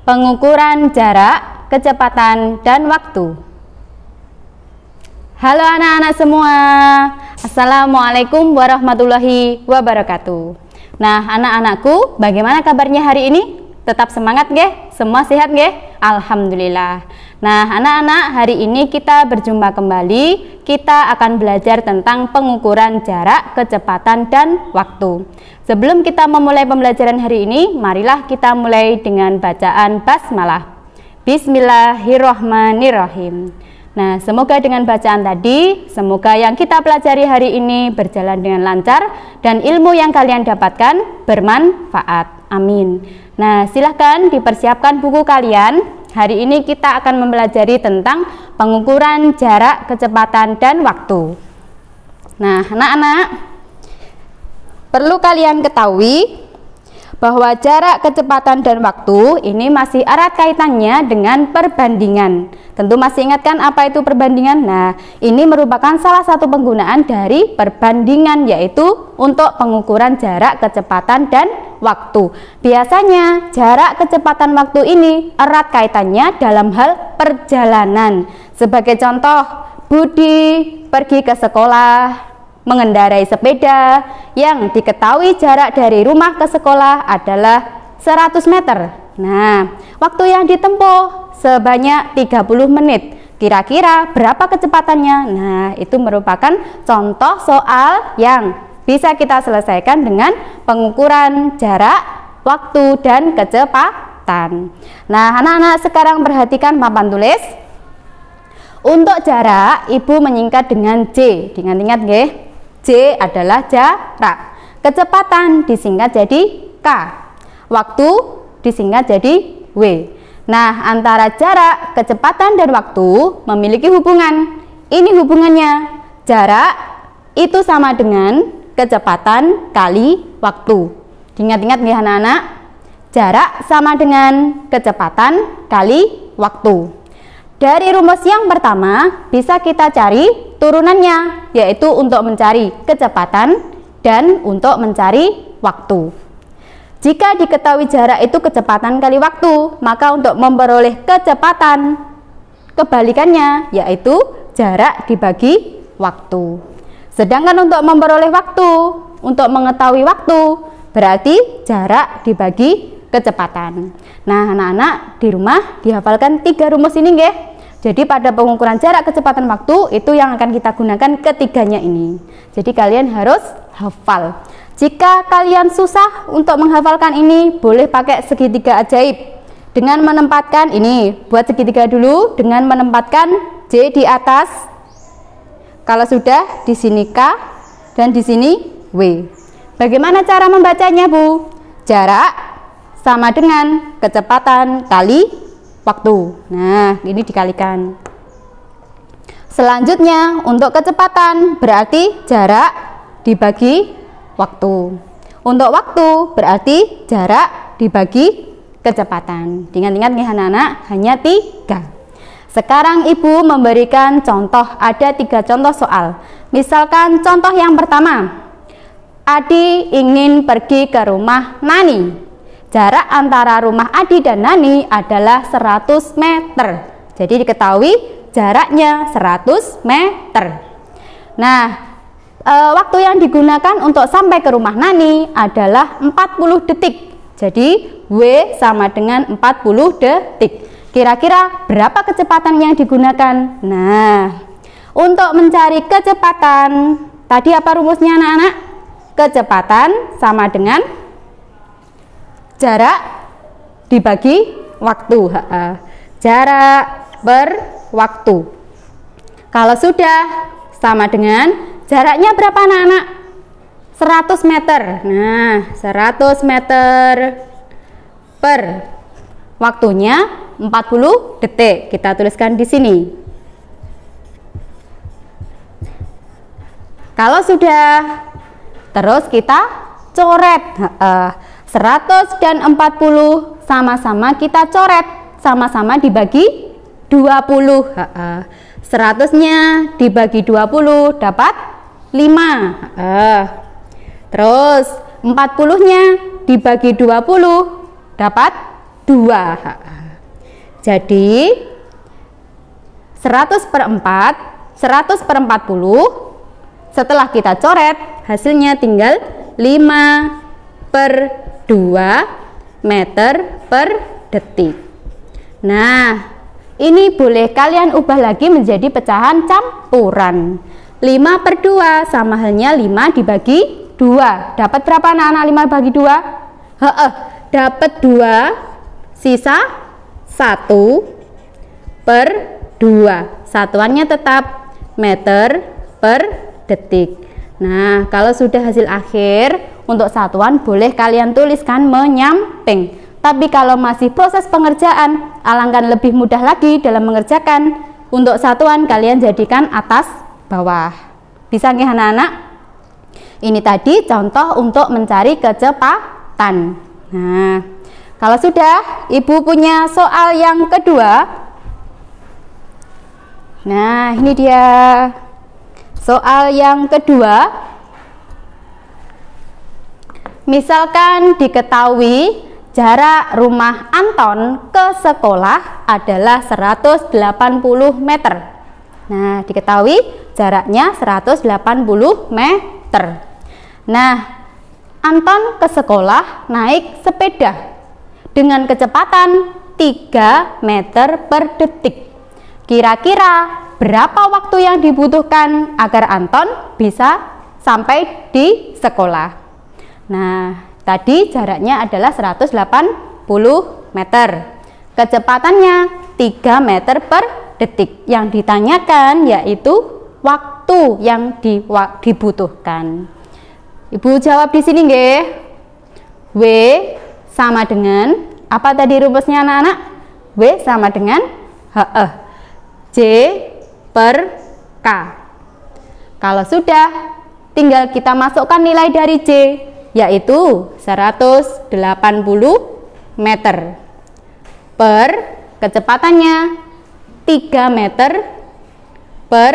Pengukuran jarak, kecepatan, dan waktu. Halo anak-anak semua, Assalamualaikum warahmatullahi wabarakatuh. Nah anak-anakku, bagaimana kabarnya hari ini? Tetap semangat nggih? Semua sehat nggih? Alhamdulillah. Nah anak-anak, hari ini kita berjumpa kembali. Kita akan belajar tentang pengukuran jarak, kecepatan, dan waktu. Sebelum kita memulai pembelajaran hari ini, marilah kita mulai dengan bacaan basmalah. Bismillahirrohmanirrohim. Nah, semoga dengan bacaan tadi, semoga yang kita pelajari hari ini berjalan dengan lancar dan ilmu yang kalian dapatkan bermanfaat. Amin. Nah, silahkan dipersiapkan buku kalian. Hari ini kita akan mempelajari tentang pengukuran jarak, kecepatan, dan waktu. Nah, anak-anak, perlu kalian ketahui bahwa jarak, kecepatan, dan waktu ini masih erat kaitannya dengan perbandingan. Tentu masih ingatkan apa itu perbandingan? Nah, ini merupakan salah satu penggunaan dari perbandingan, yaitu untuk pengukuran jarak, kecepatan, dan waktu. Biasanya jarak, kecepatan, waktu ini erat kaitannya dalam hal perjalanan. Sebagai contoh, Budi pergi ke sekolah mengendarai sepeda yang diketahui jarak dari rumah ke sekolah adalah 100 meter. Nah, waktu yang ditempuh sebanyak 30 menit. Kira-kira berapa kecepatannya? Nah, itu merupakan contoh soal yang bisa kita selesaikan dengan pengukuran jarak, waktu, dan kecepatan. Nah, anak-anak sekarang perhatikan papan tulis. Untuk jarak, Ibu menyingkat dengan J. Diingat-ingat nggih. J adalah jarak. Kecepatan disingkat jadi K. Waktu disingkat jadi W. Nah, antara jarak, kecepatan, dan waktu memiliki hubungan. Ini hubungannya. Jarak itu sama dengan kecepatan kali waktu. Diingat-ingat nih anak-anak. Jarak sama dengan kecepatan kali waktu. Dari rumus yang pertama bisa kita cari turunannya, yaitu untuk mencari kecepatan dan untuk mencari waktu. Jika diketahui jarak itu kecepatan kali waktu, maka untuk memperoleh kecepatan kebalikannya, yaitu jarak dibagi waktu. Sedangkan untuk memperoleh waktu, untuk mengetahui waktu, berarti jarak dibagi kecepatan. Nah, anak-anak di rumah dihafalkan 3 rumus ini nggih. Jadi pada pengukuran jarak, kecepatan, waktu itu yang akan kita gunakan ketiganya ini. Jadi kalian harus hafal. Jika kalian susah untuk menghafalkan ini, boleh pakai segitiga ajaib. Dengan menempatkan ini, buat segitiga dulu dengan menempatkan J di atas. Kalau sudah, di sini K dan di sini W. Bagaimana cara membacanya, Bu? Jarak sama dengan kecepatan kali waktu. Nah, ini dikalikan. Selanjutnya, untuk kecepatan berarti jarak dibagi waktu. Untuk waktu berarti jarak dibagi kecepatan. Ingat-ingat nih anak-anak, hanya 3. Sekarang Ibu memberikan contoh, ada 3 contoh soal. Misalkan contoh yang pertama, Adi ingin pergi ke rumah Nani. Jarak antara rumah Adi dan Nani adalah 100 meter. Jadi diketahui jaraknya 100 meter. Nah, waktu yang digunakan untuk sampai ke rumah Nani adalah 40 detik. Jadi W sama dengan 40 detik. Kira-kira berapa kecepatan yang digunakan? Nah, untuk mencari kecepatan, tadi apa rumusnya anak-anak? Kecepatan sama dengan jarak dibagi waktu. Jarak per waktu. Kalau sudah sama dengan jaraknya berapa anak-anak? 100 meter. Nah, 100 meter per waktunya 40 detik. Kita tuliskan di sini. Kalau sudah, terus kita coret. 100 dan 40 sama-sama kita coret, sama-sama dibagi 20. 100-nya dibagi 20 dapat 5. Terus 40-nya dibagi 20 dapat Jadi 100/4, 100/40. Setelah kita coret, hasilnya tinggal 5/2 meter per detik. Nah, ini boleh kalian ubah lagi menjadi pecahan campuran. 5/2 sama halnya 5 dibagi 2. Dapat berapa anak-anak 5 bagi 2? Dapat 2, sisa 1/2. Satuannya tetap meter per detik. Nah, kalau sudah hasil akhir untuk satuan boleh kalian tuliskan menyamping. Tapi kalau masih proses pengerjaan, alangkah lebih mudah lagi dalam mengerjakan. Untuk satuan kalian jadikan atas bawah. Bisa nggih anak-anak? Ini tadi contoh untuk mencari kecepatan. Nah, kalau sudah, Ibu punya soal yang kedua. Nah, ini dia soal yang kedua. Misalkan diketahui jarak rumah Anton ke sekolah adalah 180 meter. Nah, diketahui jaraknya 180 meter. Nah, Anton ke sekolah naik sepeda dengan kecepatan 3 meter per detik. Kira-kira berapa waktu yang dibutuhkan agar Anton bisa sampai di sekolah? Nah, tadi jaraknya adalah 180 meter. Kecepatannya 3 meter per detik. Yang ditanyakan yaitu waktu yang dibutuhkan. Ibu jawab di sini nggih. W sama dengan apa tadi rumusnya anak-anak? W sama dengan J per K. Kalau sudah, tinggal kita masukkan nilai dari J, yaitu 180 meter per kecepatannya 3 meter per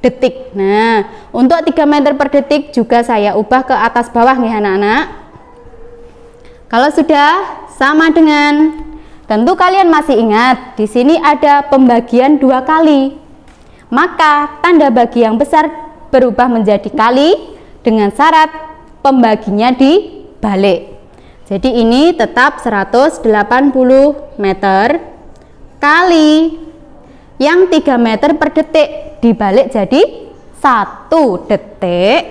detik. Nah, untuk 3 meter per detik juga saya ubah ke atas bawah nih anak-anak. Kalau sudah sama dengan, tentu kalian masih ingat, di sini ada pembagian 2 kali. Maka tanda bagi yang besar berubah menjadi kali dengan syarat pembaginya dibalik. Jadi ini tetap 180 meter kali yang 3 meter per detik dibalik jadi 1 detik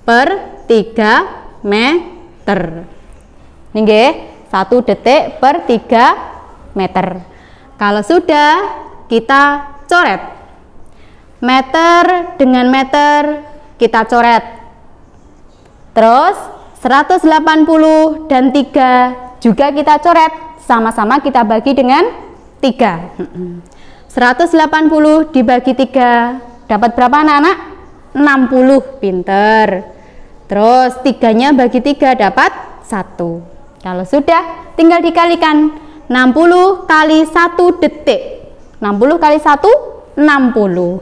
per 3 meter. Ini nggih, 1 detik per 3 meter. Kalau sudah, kita coret. Meter dengan meter kita coret. Terus 180 dan 3 juga kita coret. Sama-sama kita bagi dengan 3. 180 dibagi 3 dapat berapa anak-anak? 60. Pinter. Terus 3-nya bagi 3 dapat 1. Kalau sudah, tinggal dikalikan. 60 kali 1 detik. 60 kali 1, 60.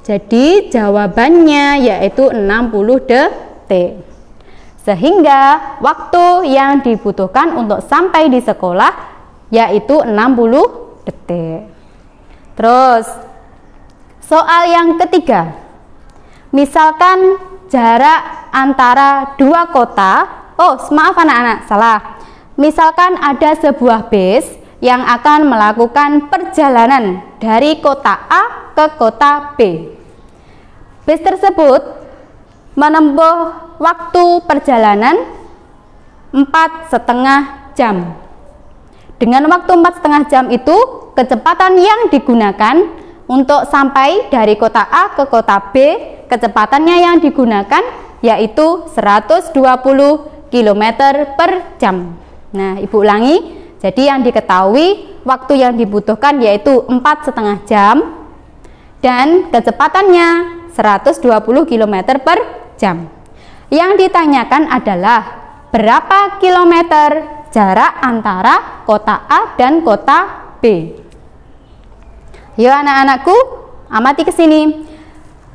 Jadi jawabannya yaitu 60 detik. Sehingga waktu yang dibutuhkan untuk sampai di sekolah yaitu 60 detik. Terus soal yang ketiga. Misalkan jarak antara 2 kota. Oh, maaf anak-anak, salah. Misalkan ada sebuah bis yang akan melakukan perjalanan dari kota A ke kota B. Bis tersebut menempuh waktu perjalanan 4,5 jam. Dengan waktu 4,5 jam itu, kecepatan yang digunakan untuk sampai dari kota A ke kota B, kecepatannya yang digunakan yaitu 120 km per jam. Nah, Ibu ulangi. Jadi yang diketahui waktu yang dibutuhkan yaitu 4,5 jam dan kecepatannya 120 km per jam. Yang ditanyakan adalah berapa kilometer jarak antara kota A dan kota B. Yuk anak-anakku, amati ke sini.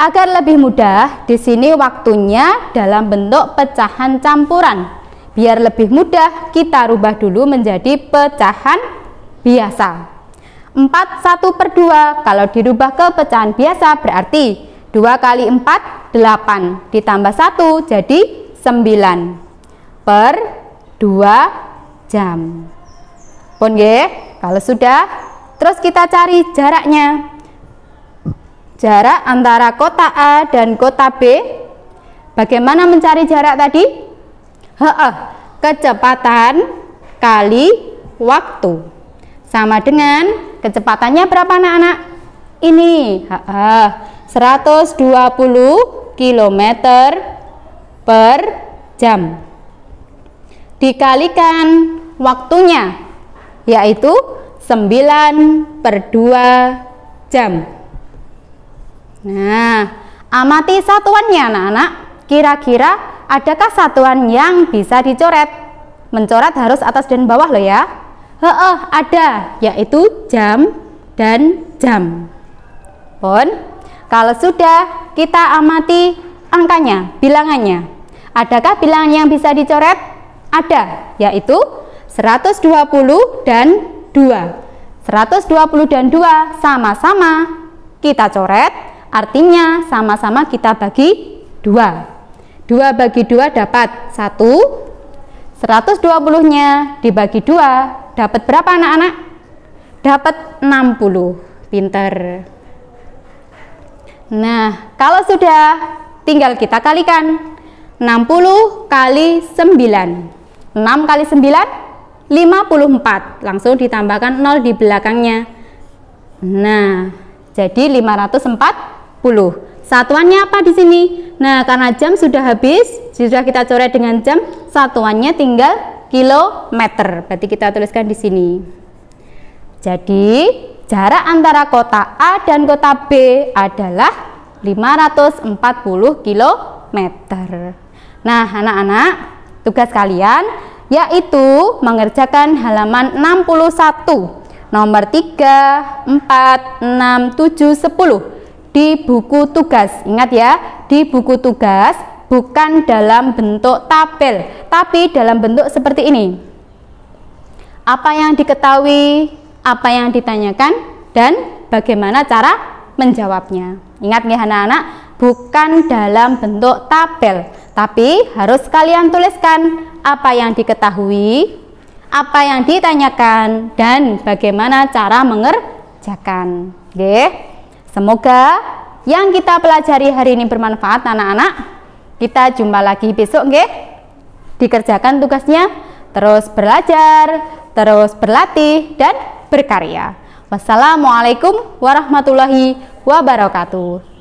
Agar lebih mudah, di sini waktunya dalam bentuk pecahan campuran. biar lebih mudah kita rubah dulu menjadi pecahan biasa. 4/1/2 kalau dirubah ke pecahan biasa berarti 2 kali 4 8 ditambah 1 jadi 9 per 2 jam. Pun nggih, kalau sudah terus kita cari jaraknya. Jarak antara kota A dan kota B. Bagaimana mencari jarak tadi? Kecepatan kali waktu. Sama dengan kecepatannya berapa anak-anak? Ini 120 km per jam. Dikalikan waktunya, yaitu 9/2 jam. Nah, amati satuannya anak-anak. Kira-kira adakah satuan yang bisa dicoret? Mencoret harus atas dan bawah loh ya. Ada, yaitu jam dan jam. Pun, kalau sudah kita amati angkanya, bilangannya. Adakah bilangan yang bisa dicoret? Ada, yaitu 120 dan 2. 120 dan 2 sama-sama kita coret, artinya sama-sama kita bagi 2. 2 bagi 2 dapat 1. 120-nya dibagi 2 dapat berapa anak-anak? Dapat 60. Pinter. Nah, kalau sudah tinggal kita kalikan. 60 kali 9. 6 kali 9 54. Langsung ditambahkan 0 di belakangnya. Nah, jadi 540. Satuannya apa di sini? Nah, karena jam sudah habis, sudah kita coret dengan jam, satuannya tinggal kilometer. Berarti kita tuliskan di sini. Jadi, jarak antara kota A dan kota B adalah 540 km. Nah, anak-anak, tugas kalian yaitu mengerjakan halaman 61, nomor 3, 4, 6, 7, 10 di buku tugas. Ingat ya, di buku tugas bukan dalam bentuk tabel, tapi dalam bentuk seperti ini. Apa yang diketahui, apa yang ditanyakan, dan bagaimana cara menjawabnya. Ingat nih anak-anak, bukan dalam bentuk tabel, tapi harus kalian tuliskan apa yang diketahui, apa yang ditanyakan, dan bagaimana cara mengerjakan. Oke. Semoga yang kita pelajari hari ini bermanfaat anak-anak. Kita jumpa lagi besok nggih. Dikerjakan tugasnya, terus belajar, terus berlatih dan berkarya. Wassalamualaikum warahmatullahi wabarakatuh.